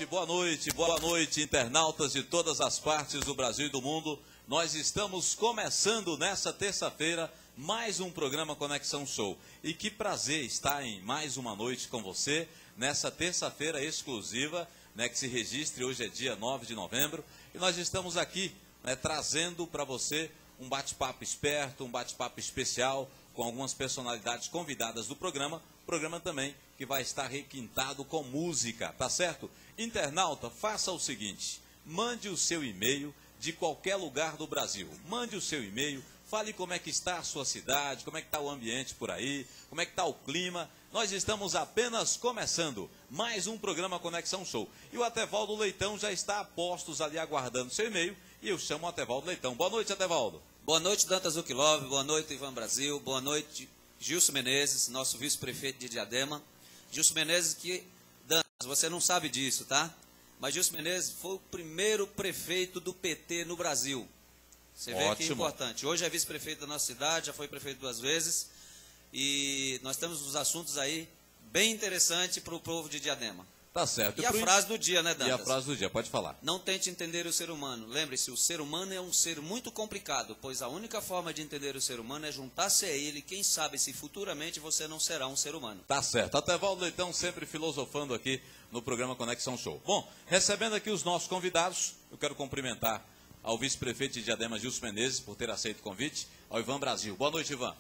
boa noite, internautas de todas as partes do Brasil e do mundo. Nós estamos começando nessa terça-feira mais um programa Conexão Show. E que prazer estar em mais uma noite com você, nessa terça-feira exclusiva, que se registre, hoje é dia 9 de novembro. E nós estamos aqui, trazendo para você um bate-papo esperto, um bate-papo especial, com algumas personalidades convidadas do programa também que vai estar requintado com música, tá certo? Internauta, faça o seguinte, mande o seu e-mail de qualquer lugar do Brasil, mande o seu e-mail, fale como é que está a sua cidade, como é que está o ambiente por aí, como é que está o clima. Nós estamos apenas começando mais um programa Conexão Show. E o Atevaldo Leitão já está a postos ali aguardando seu e-mail e eu chamo o Atevaldo Leitão. Boa noite, Atevaldo. Boa noite, Dantas Uquilove, boa noite, Ivan Brasil, boa noite, Gilson Menezes, nosso vice-prefeito de Diadema. Gilson Menezes que, Dantas, você não sabe disso, tá? Mas Gilson Menezes foi o primeiro prefeito do PT no Brasil. Você vê que é importante. Hoje é vice-prefeito da nossa cidade, já foi prefeito 2 vezes. E nós temos uns assuntos aí bem interessantes para o povo de Diadema. Tá certo. E a frase do dia, né, Dantas? E a frase do dia, pode falar. Não tente entender o ser humano. Lembre-se, o ser humano é um ser muito complicado, pois a única forma de entender o ser humano é juntar-se a ele. Quem sabe se futuramente você não será um ser humano. Tá certo. Atevaldo Leitão sempre filosofando aqui no programa Conexão Show. Bom, recebendo aqui os nossos convidados, eu quero cumprimentar ao vice-prefeito de Diadema, Gilson Menezes, por ter aceito o convite, ao Ivan Brasil. Boa noite, Ivan.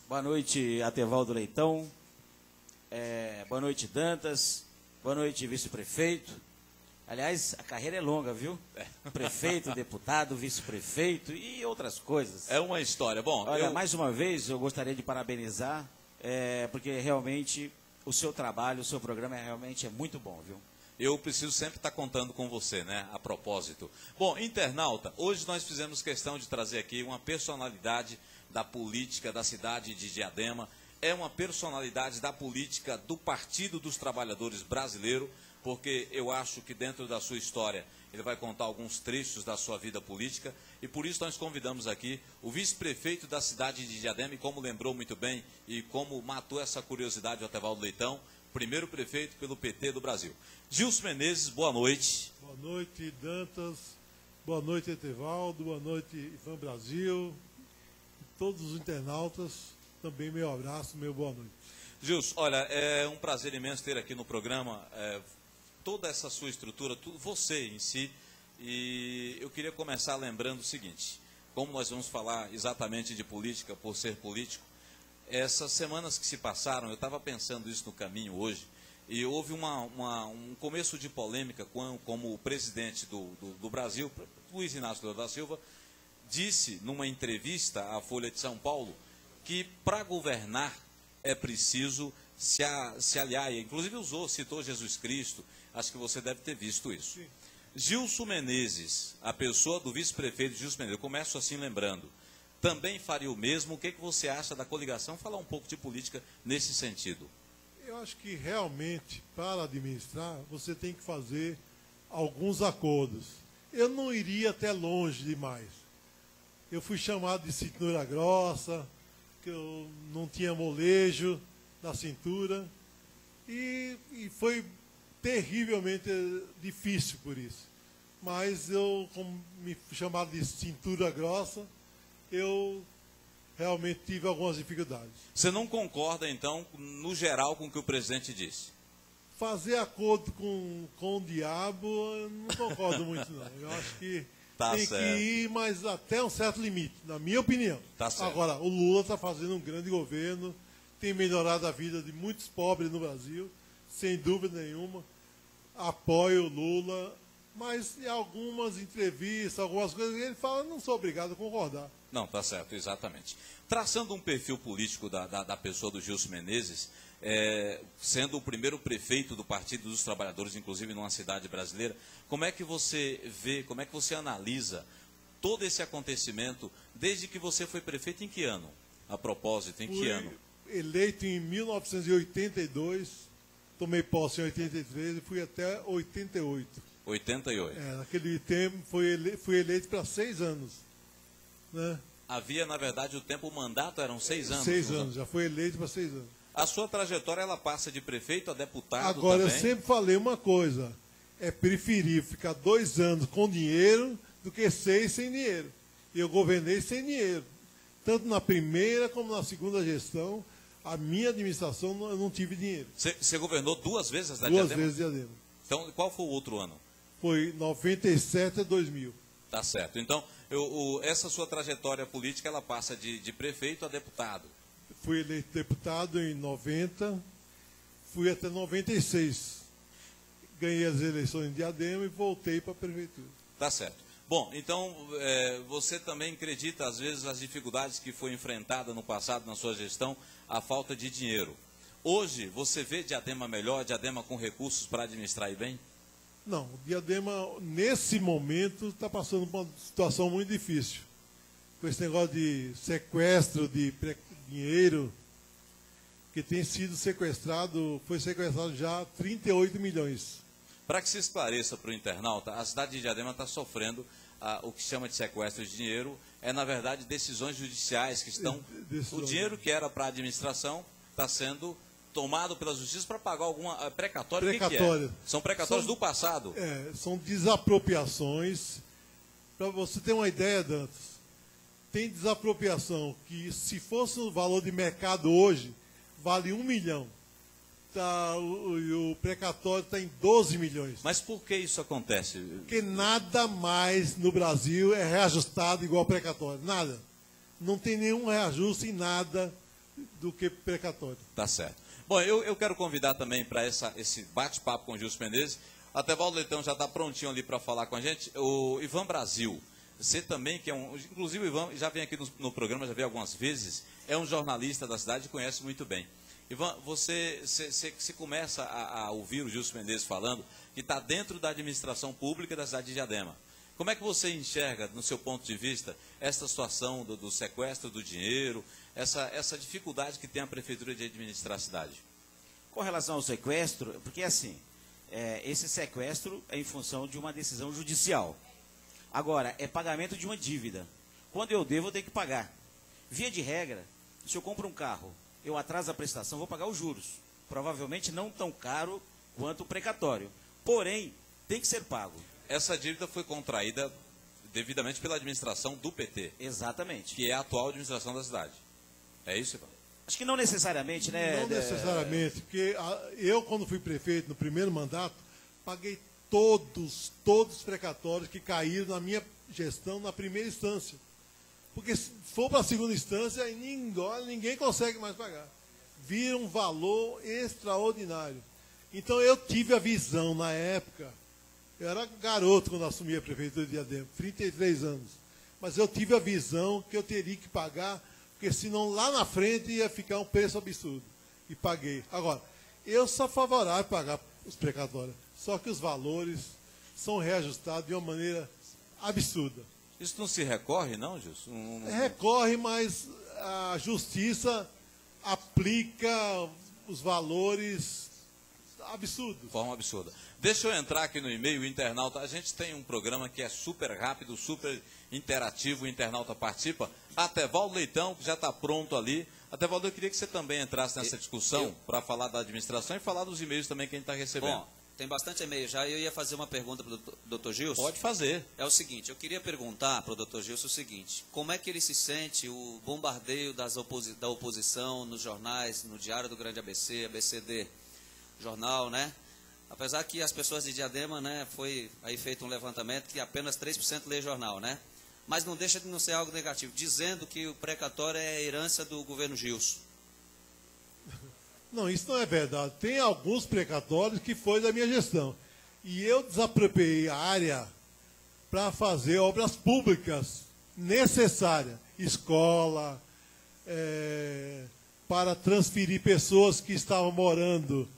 Boa noite, Atevaldo Leitão. Boa noite, Dantas. Boa noite, vice-prefeito. Aliás, a carreira é longa, viu? Prefeito, deputado, vice-prefeito e outras coisas. É uma história. Bom, olha, mais uma vez eu gostaria de parabenizar, porque realmente o seu trabalho, o seu programa realmente é muito bom, viu? Eu preciso sempre estar contando com você, a propósito. Bom, internauta, hoje nós fizemos questão de trazer aqui uma personalidade da política da cidade de Diadema. É uma personalidade da política do Partido dos Trabalhadores Brasileiro, porque eu acho que dentro da sua história ele vai contar alguns trechos da sua vida política, e por isso nós convidamos aqui o vice-prefeito da cidade de Diadema, e como lembrou muito bem, e como matou essa curiosidade o Atevaldo Leitão, primeiro prefeito pelo PT do Brasil. Gilson Menezes, boa noite. Boa noite, Dantas. Boa noite, Atevaldo. Boa noite, Ivan Brasil. E todos os internautas. Também meu abraço, meu boa noite. Gilson, olha, é um prazer imenso ter aqui no programa toda essa sua estrutura, você em si, e eu queria começar lembrando o seguinte, como nós vamos falar exatamente de política por ser político, essas semanas que se passaram, eu estava pensando isso no caminho hoje, e houve um começo de polêmica como o presidente do Brasil, Luiz Inácio Lula da Silva, disse numa entrevista à Folha de São Paulo, que para governar é preciso se aliar, inclusive citou Jesus Cristo, acho que você deve ter visto isso. Sim. Gilson Menezes, a pessoa do vice-prefeito Gilson Menezes, eu começo assim lembrando, também faria o mesmo? O que você acha da coligação? Falar um pouco de política nesse sentido. Eu acho que realmente, para administrar, você tem que fazer alguns acordos. Eu não iria até longe demais. Eu fui chamado de cintura grossa, que eu não tinha molejo na cintura, e foi terrivelmente difícil por isso. Mas eu, como me chamado de cintura grossa, eu realmente tive algumas dificuldades. Você não concorda, então, no geral, com o que o presidente disse? Fazer acordo com o diabo, eu não concordo muito, não. Eu acho que tem que ir, mas até um certo limite, na minha opinião. Tá certo. Agora, o Lula está fazendo um grande governo, tem melhorado a vida de muitos pobres no Brasil, sem dúvida nenhuma. Apoio o Lula, mas em algumas entrevistas, algumas coisas que ele fala, não sou obrigado a concordar. Não, tá certo, exatamente. Traçando um perfil político da pessoa do Gilson Menezes, sendo o primeiro prefeito do Partido dos Trabalhadores, inclusive numa cidade brasileira, como é que você vê, como é que você analisa todo esse acontecimento desde que você foi prefeito? Em que ano? A propósito, em que ano? Eleito em 1982, tomei posse em 83 e fui até 88. 88. Naquele tempo fui eleito para 6 anos. Né? Havia, na verdade, o mandato eram 6 anos. 6 anos, já foi eleito para 6 anos. A sua trajetória, ela passa de prefeito a deputado. Agora, também. eu sempre falei uma coisa, é preferível ficar 2 anos com dinheiro do que 6 sem dinheiro. Eu governei sem dinheiro. Tanto na primeira como na segunda gestão, a minha administração eu não tive dinheiro. Você governou 2 vezes a cidade Duas de Diadema? vezes Diadema. Então, qual foi o outro ano? Foi 97 a 2000. Tá certo. Então, essa sua trajetória política, ela passa de prefeito a deputado. Fui eleito deputado em 90, fui até 96. Ganhei as eleições em Diadema e voltei para a prefeitura. Tá certo. Bom, então, você também acredita, às vezes, as dificuldades que foi enfrentada no passado, na sua gestão, a falta de dinheiro. Hoje, você vê Diadema melhor, Diadema com recursos para administrar bem? Não, o Diadema, nesse momento, está passando por uma situação muito difícil. Com esse negócio de sequestro de dinheiro, que tem sido sequestrado, foi sequestrado já 38 milhões. Para que se esclareça para o internauta, a cidade de Diadema está sofrendo o que chama de sequestro de dinheiro, na verdade, decisões judiciais que estão... O dinheiro que era para a administração está sendo tomado pela justiça para pagar alguma precatória. Precatória. O que é? São precatórios do passado. São desapropriações. Para você ter uma ideia, Dantas, tem desapropriação que, se fosse o valor de mercado hoje, vale 1 milhão. O precatório está em 12 milhões. Mas por que isso acontece? Porque nada mais no Brasil é reajustado igual ao precatório. Nada. Não tem nenhum reajuste em nada do que precatório. Tá certo. Bom, eu quero convidar também para esse bate-papo com o Gilson Menezes. Até Valdo Leitão já está prontinho ali para falar com a gente. O Ivan Brasil, você também, que é inclusive o Ivan já vem aqui no programa, já veio algumas vezes, é um jornalista da cidade e conhece muito bem. Ivan, você começa a ouvir o Gilson Menezes falando que está dentro da administração pública da cidade de Diadema. Como é que você enxerga, no seu ponto de vista, essa situação do sequestro do dinheiro, essa dificuldade que tem a prefeitura de administrar a cidade? Com relação ao sequestro, porque assim, esse sequestro é em função de uma decisão judicial. Agora, é pagamento de uma dívida. Quando eu devo, eu tenho que pagar. Via de regra, se eu compro um carro, eu atraso a prestação, vou pagar os juros. Provavelmente não tão caro quanto o precatório. Porém, tem que ser pago. Essa dívida foi contraída devidamente pela administração do PT. Exatamente. Que é a atual administração da cidade. É isso, Ivan? Acho que não necessariamente, né? Não necessariamente, porque eu, quando fui prefeito no primeiro mandato, paguei todos os precatórios que caíram na minha gestão na primeira instância. Porque se for para a segunda instância, ninguém consegue mais pagar. Vira um valor extraordinário. Então eu tive a visão na época, eu era garoto quando assumi a prefeitura de Diadema, 33 anos. Mas eu tive a visão que eu teria que pagar, porque senão lá na frente ia ficar um preço absurdo. E paguei. Agora, eu sou favorável a pagar os precatórios, só que os valores são reajustados de uma maneira absurda. Isso não se recorre, não, Gilson? Recorre, mas a justiça aplica os valores absurdos. De forma absurda. Deixa eu entrar aqui no e-mail, o internauta. A gente tem um programa que é super rápido, super interativo, o internauta participa. Atevaldo Leitão, que já está pronto ali. Atevaldo, eu queria que você também entrasse nessa discussão para falar da administração e falar dos e-mails também que a gente está recebendo. Bom, tem bastante e-mail já e eu ia fazer uma pergunta para o doutor Gilson. Pode fazer. É o seguinte, eu queria perguntar para o doutor Gilson o seguinte: como é que ele se sente o bombardeio da oposição nos jornais, no Diário do Grande ABC, ABCD, jornal, né? Apesar que as pessoas de Diadema, né, foi aí feito um levantamento que apenas 3% lê jornal, né? Mas não deixa de não ser algo negativo, dizendo que o precatório é a herança do governo Gilson. Não, isso não é verdade. Tem alguns precatórios que foi da minha gestão. E eu desapropriei a área para fazer obras públicas necessárias. Escola, para transferir pessoas que estavam morando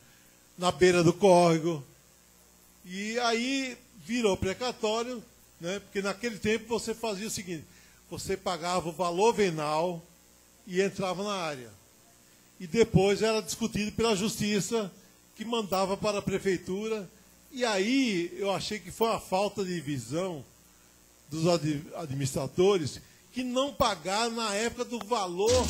na beira do córrego. E aí virou precatório, né? Porque naquele tempo você fazia o seguinte: você pagava o valor venal e entrava na área. E depois era discutido pela justiça, que mandava para a prefeitura. E aí eu achei que foi uma falta de visão dos administradores que não pagaram na época do valor